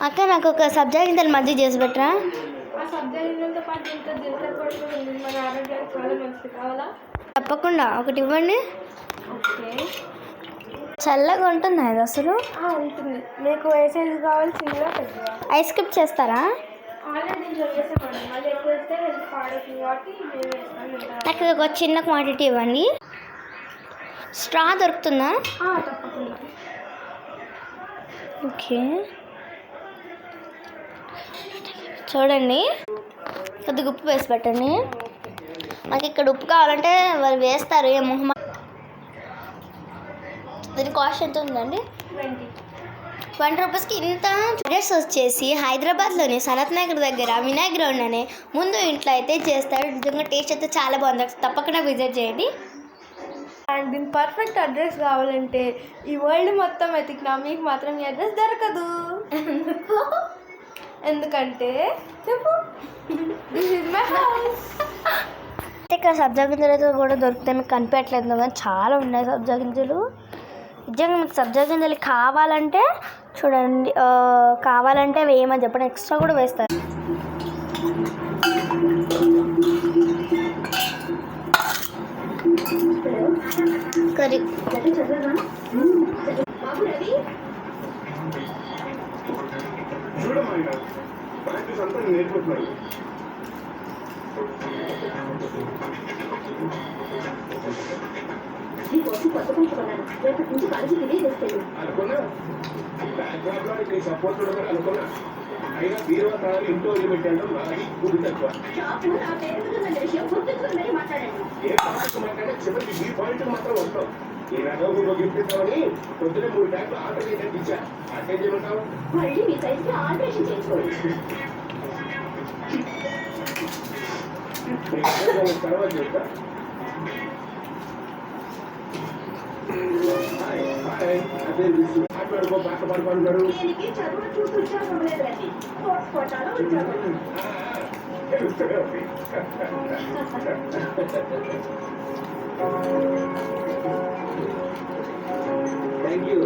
అక్క నాకు ఒక సబ్జా గింజలు మజ్జిగ చేసి పెట్టరా. ఆ సబ్జా గింజలతో పాటు ఇంకా జీలకర్ర పొడి కూడా ఉంది, మన ఆరోగ్యానికి చాలా మంచిది. కావాలా? తప్పకుండా ఒకటి ఇవ్వండి. ఓకే, చల్లగా ఉంటుంది అది అసలు. ఉంటుంది. మీకు ఏ సైజు కావాలి, చిన్నగా పెద్దగా? ఐస్ క్యూబ్ చేస్తారా? ఆల్రెడీ నేను చదివేసామండి, మళ్ళీ ఎక్కువ వేస్తే హెల్త్ పాడవుతుంది కాబట్టి నేను వేస్తాను. నాకు ఒక చిన్న క్వాంటిటీ ఇవ్వండి. స్ట్రా దొరుకుతుందా? తప్పకుండా. ఓకే, చూడండి కొద్దిగా ఉప్పు వేసి పెట్టండి. మాకు ఇక్కడ ఉప్పు కావాలంటే వాళ్ళు వేస్తారు. ఏ మొహమ్మ. దీని కాస్ట్ ఎంత ఉందండి? 20 రూపీస్కి ఇంత. అడ్రస్ వచ్చేసి హైదరాబాద్లోని సనత్ నగర్ దగ్గర వినాయక్ గ్రౌండ్ అనే ముందు ఇంట్లో అయితే చేస్తారు. నిజంగా టేస్ట్ అయితే చాలా బాగుంది, తప్పకుండా విజిట్ చేయండి. అండ్ దీని పర్ఫెక్ట్ అడ్రస్ కావాలంటే ఈ వరల్డ్ మొత్తం వెతికినా మీకు మాత్రం ఈ అడ్రస్ దొరకదు. ఎందుకంటే చెప్పు, దిస్ ఇస్ మై హౌస్. ఇక్కడ సబ్జా గింజలు కూడా దొరుకుతాయి, మీకు కనిపించట్లేదు కానీ చాలా ఉన్నాయి సబ్జా గింజలు. నిజంగా మీకు సబ్జా గింజలు కావాలంటే చూడండి, కావాలంటే వేయమని చెప్పండి, ఎక్స్ట్రా కూడా వేస్తారు. కర్రీ అయినా బీరువా తాళాలు ఇంట్లో వదిలిపెట్టాను. నాది గుడి తక్కువ. ఏ పాటకు మాట్లాడే చివరికి ఈ పాయింట్ మాత్రం వస్తాం. ఈ రఘు గిఫ్ట్ ఇస్తామని పొద్దున 3 ట్యాంకులు ఆర్డర్ చేయడానికి ఇచ్చా. అట్టే చేయమంటావు? మళ్ళీ మీ సైజుకి ఆల్టరేషన్ చేసుకోండి. తర్వాత చెప్తా. అదే మాట్లాడుకో, పాట పాడుకుంటారు. దీనికి చదువు చూసి ఉద్యోగం లేదండి, కోటాలో ఉద్యోగం. Thank you.